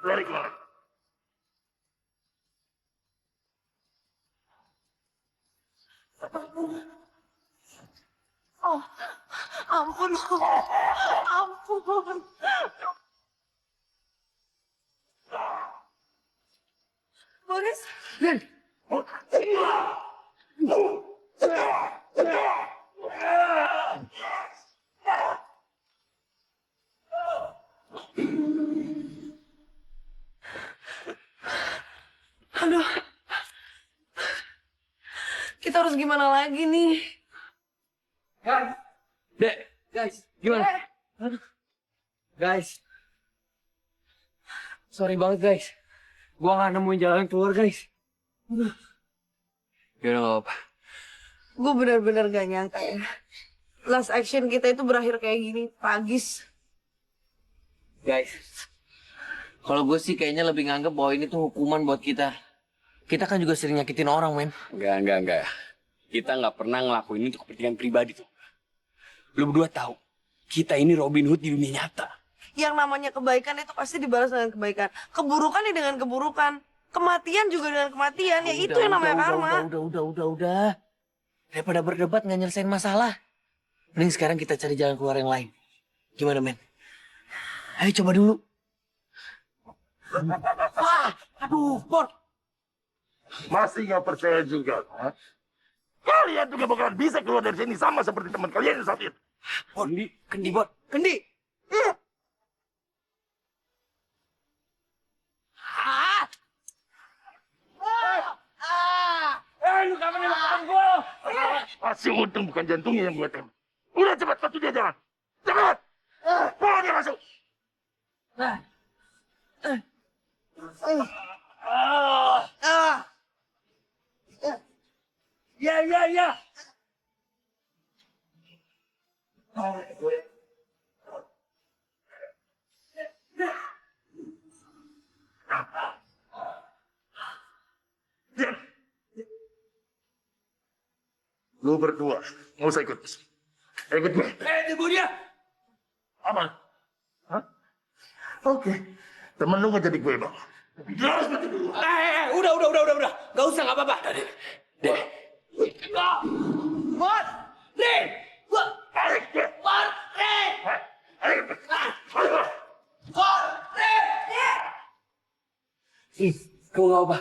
Balik kemana? Oh, ampun. Ampun. Boris. Aduh. Kita harus gimana lagi nih? Dek, guys, gimana? Guys. Sorry banget guys. Gua nggak nemuin jalan keluar guys. Yaudah nggak apa-apa. Gue benar-benar gak nyangka ya. Last action kita itu berakhir kayak gini, tragis. Guys, kalau gue sih kayaknya lebih nganggep bahwa ini tuh hukuman buat kita. Kita kan juga sering nyakitin orang, men. Enggak. Kita nggak pernah ngelakuin ini untuk kepentingan pribadi tuh. Lu berdua tahu, kita ini Robin Hood di dunia nyata. Yang namanya kebaikan itu pasti dibalas dengan kebaikan. Keburukan ya dengan keburukan. Kematian juga dengan kematian. Ya itu yang namanya karma. Udah. Daripada berdebat nggak nyelesain masalah. Mending sekarang kita cari jalan keluar yang lain. Gimana, men? Ayo coba dulu. Aduh, Bor. Masih nggak percaya juga. Ha? Kalian juga bakalan bisa keluar dari sini sama seperti teman kalian yang saat itu. Kendi, Bot. Kendi. Lu kapan yang makan gue? Masih untung bukan jantungnya yang gue tembak. Udah cepat, bantu dia jalan. Cepat! Bawa dia masuk. Ya. Lu berdua, nggak usah ikut. Ikut gue. Tunggu dia. Aman. Hah? Oke. Temen lu nggak jadi gue bang. Jelas mati dulu. Udah. Gak usah, gak apa-apa. Dek. Bor! Dek! Bor! Bor! Dek! Bor! Dek! Kamu nggak apa?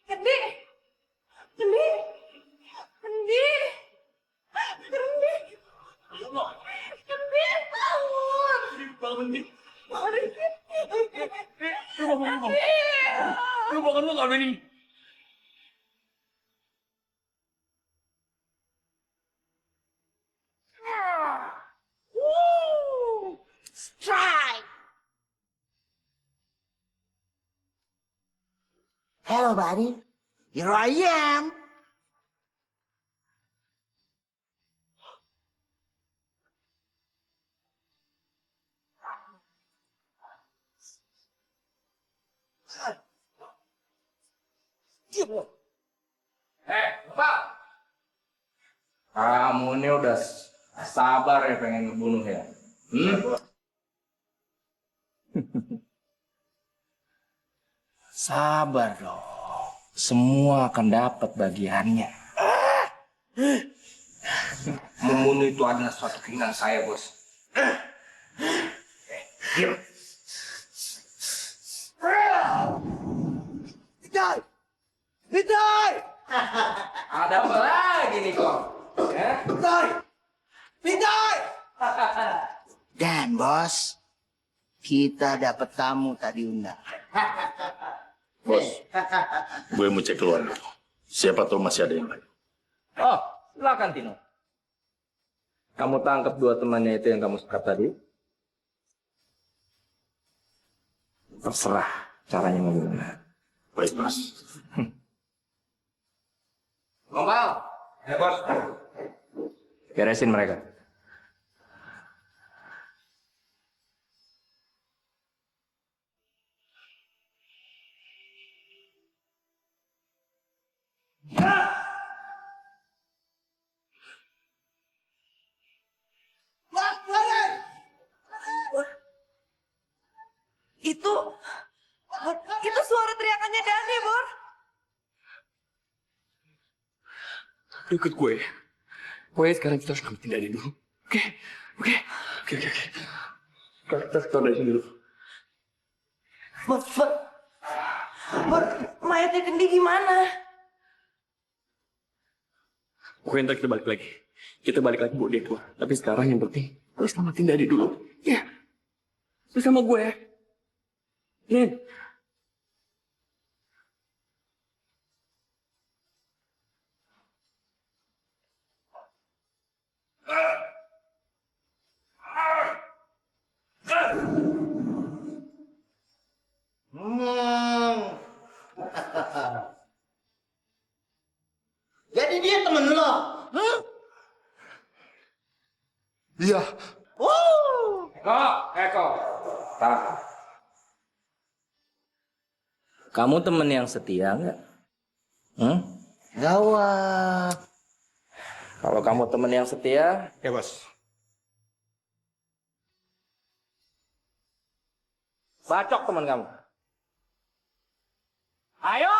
Kendi! Kendi! Kendi! Kendi! Kendi, bangun! Lu bangun lu gak ini. Strike! Hello, buddy. Here I am. Pak! Kamu ini udah sabar ya pengen ngebunuh ya? Sabar dong. Semua akan dapat bagiannya. Membunuh itu adalah suatu keinginan saya, bos. Diam. Vitai! Ada apa lagi nih kok? Ya? Vitai! Dan bos, kita dapat tamu tadi undang. Bos, gue mau cek keluar dulu. Siapa tahu masih ada yang lain. Oh, silakan Tino. Kamu tangkap dua temannya itu yang kamu sekap tadi. Terserah caranya bagaimana. Baik, bos. Gombal. Ya, bos. Beresin mereka. Itu suara teriakannya Dani, Bor. Lu ikut gue. Pokoknya sekarang kita harus ngambil Dani dulu. Oke? Oke. Kita tahu dari sini dulu. Bor, mayatnya Kendi gimana? Pokoknya ntar kita balik lagi. Kita balik lagi buat dia keluar. Tapi sekarang yang penting, lu selamatin Dani dulu. Ya. Lu sama gue ya. Nen. Jadi dia temen lo? Hah? Iya. Eko. Tahan. Kamu temen yang setia nggak? Gawat. Kalau kamu temen yang setia, Ya, bos. bacok teman kamu. Ayo.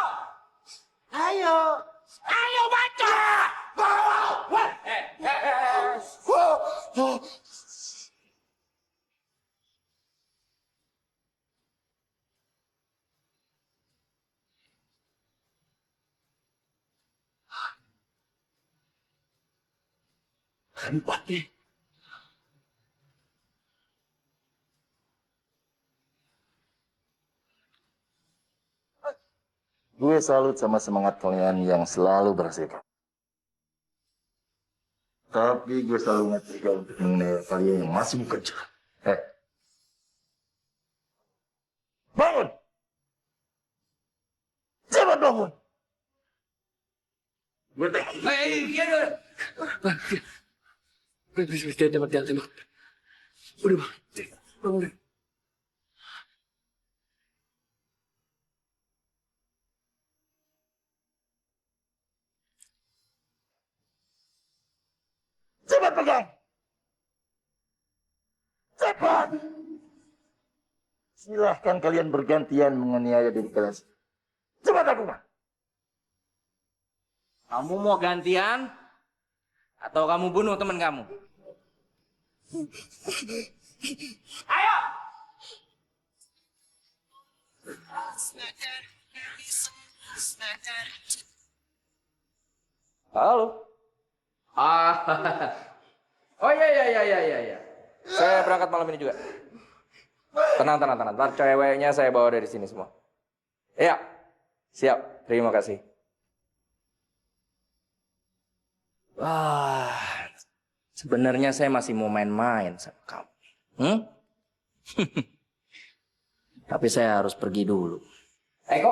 Ayo baca. Empatnya. Gue salut sama semangat kalian yang selalu berhasil. Tapi gue selalu nggak tega untuk mengenai kalian yang masih bekerja. Bangun! apapun. Gue tembak. Please, jangan tembak. Udah bang, udah. Cepat pegang. Cepat. Silahkan kalian bergantian menganiaya diri kalian. Cepat lakukan. Kamu mau gantian atau kamu bunuh teman kamu? Ayo! Halo. Oh iya. Saya berangkat malam ini juga. Tenang. Ntar ceweknya saya bawa dari sini semua. Iya. Siap. Terima kasih. Wah, sebenarnya saya masih mau main-main sama kamu. Tapi saya harus pergi dulu. Eko.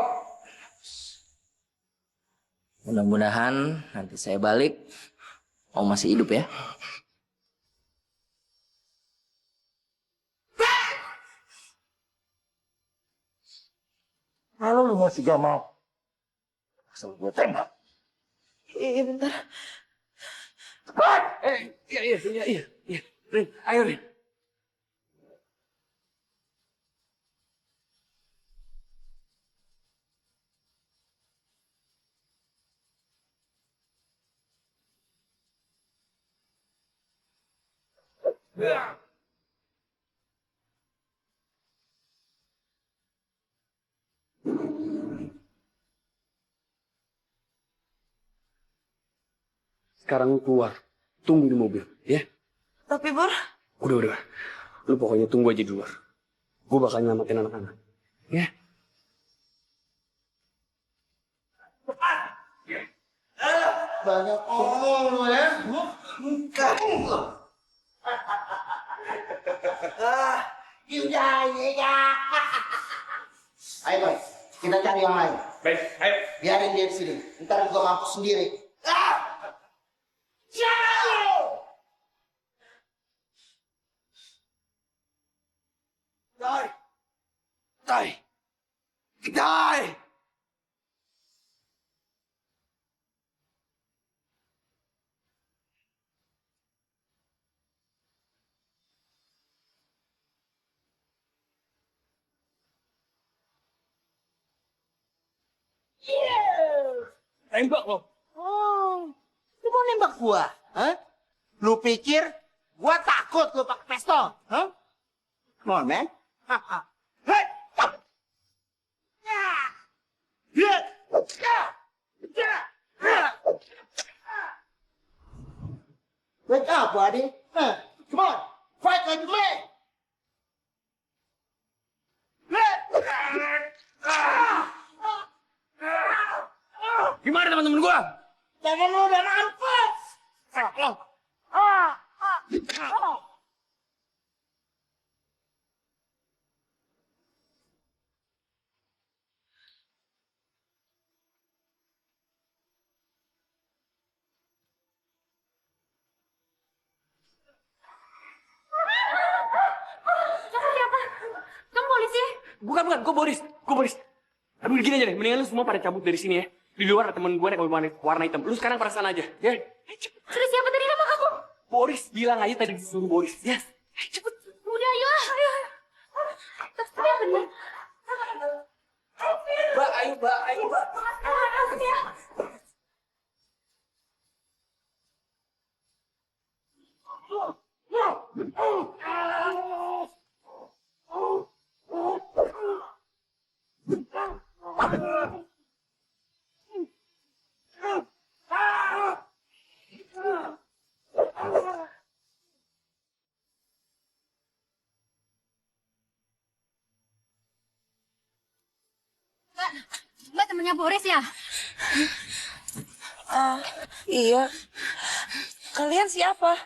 Mudah-mudahan nanti saya balik, Om masih hidup ya. Kalau lu masih gak mau, asal gue tembak. Iya, bentar. Iya. Rin, ayo Rin. Sekarang keluar, tunggu di mobil, ya? Tapi Bor, Udah. Lu pokoknya tunggu aja di luar. Gue bakal nyelamatin anak-anak, ya? Banyak omong lu ya. Ayo boy, kita cari yang lain. Baik, ayo. Biarin dia di sini. Ntar juga mampus sendiri. Die! Tembak lo. Oh, lu mau nembak gua? Hah? Lu pikir gua takut lu pakai pistol? Hah? Come on, man. Hey! Wake up, buddy. Come on, fight like a man. Gimana teman-teman gua? Jangan lu udah mampus. Siapa? Kamu polisi? Bukan, gue Boris. Aduh, gini aja deh, mendingan lu semua pada cabut dari sini ya. Di luar ada temen gue naik mobil warna hitam. Lu sekarang pada sana aja, ya? Sudah siapa tadi nama kamu? Boris, bilang aja tadi disuruh Boris. Ya, cepet. Udah, ayo. Tapi yang benar. Mbak, ayo, Mbak. Ya. Mbak temennya Boris ya? iya. Kalian siapa?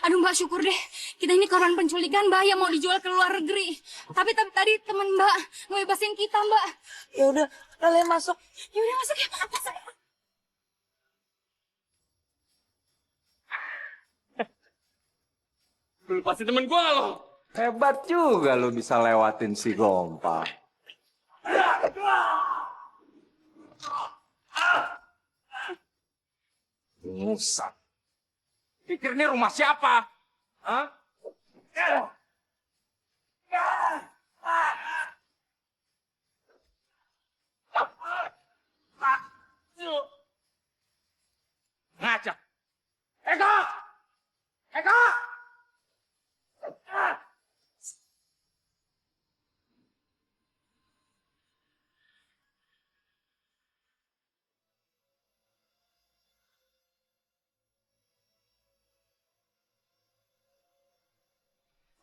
Aduh Mbak, syukur deh. Kita ini korban penculikan, Mbak, yang mau dijual ke luar negeri. Tapi tadi teman Mbak ngebebasin kita, Mbak. Ya udah, kalian masuk. Ya udah masuk ya, apa saya? Lu pasti temen gua nggak lo? Hebat juga lu bisa lewatin si Gompa. Musa. Pikir ini rumah siapa? Hah? Ngaca. Eko! Eko!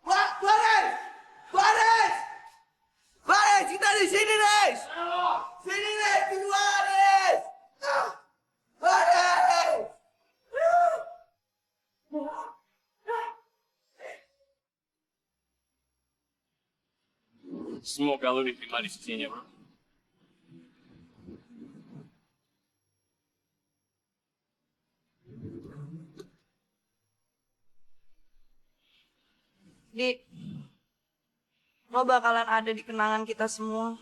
Baris! Baris! Baris, kita di sini, Res! Sini, Res, di luar, Res! Baris! Semoga lu diterima di sisinya, bro. Di, lo bakalan ada di kenangan kita semua.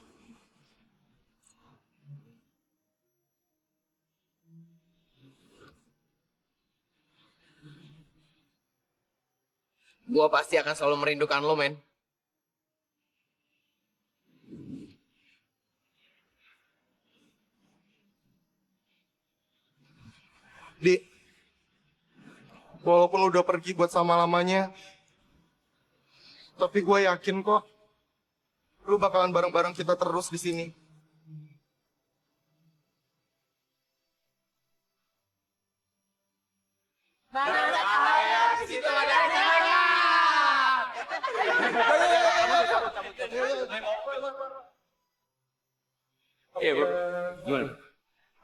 Gua pasti akan selalu merindukan lo, men. Di, walaupun lu udah pergi buat sama-lamanya, tapi gue yakin kok, lu bakalan bareng-bareng kita terus di sini. Iya, bro. Gimana?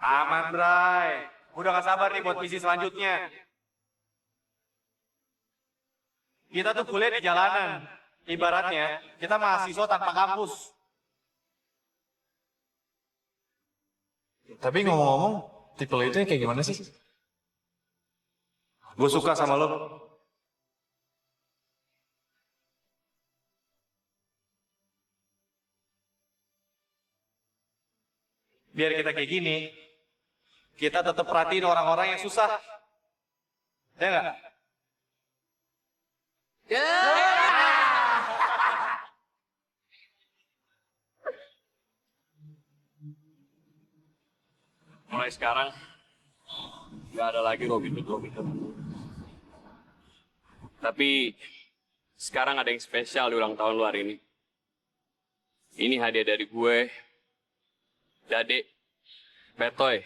Aman, Bray. Udah gak sabar nih buat misi selanjutnya. Kita tuh kuliah di jalanan. Ibaratnya, kita mahasiswa tanpa kampus. Tapi ngomong-ngomong, tipe lo itu kayak gimana sih? Gue suka sama lo. Biar kita kayak gini, kita tetap perhatiin orang-orang yang susah. Ya nggak? Mulai sekarang, nggak ada lagi Robin Hood. Tapi sekarang ada yang spesial di ulang tahun lu hari ini. Ini hadiah dari gue, Dade, Petoy,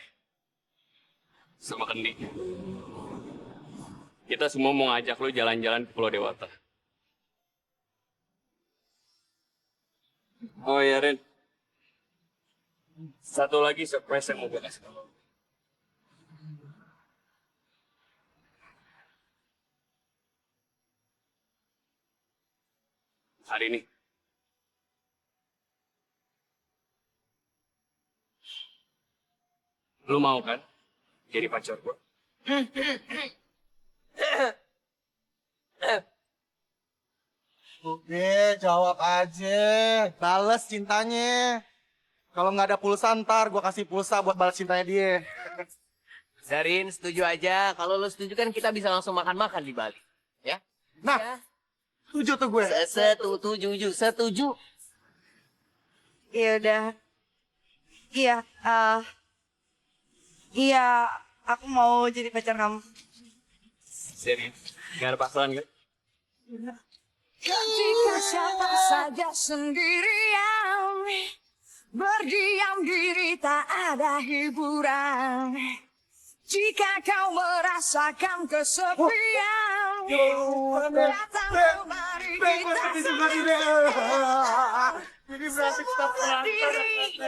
sama Kendi. Kita semua mau ngajak lu jalan-jalan ke Pulau Dewata. Oh iya, Ren. Satu lagi surprise yang mau gue kasih tau. Hari ini. Lu mau kan jadi pacar gue? Udah, jawab aja. Bales cintanya. Kalau nggak ada pulsa ntar gue kasih pulsa buat balas cintanya dia. Zarin, setuju aja. Kalau lo setuju kan kita bisa langsung makan-makan di Bali. Ya? Nah, setuju tuh gue. Setuju. Ya udah. Iya, iya, aku mau jadi pacar kamu. Serius? Gak ada paksaan kan? Jika siapa saja sendirian, berdiam diri tak ada hiburan. Jika kau merasakan kesepian, datang kemari kita Jadi berarti kita sendiri.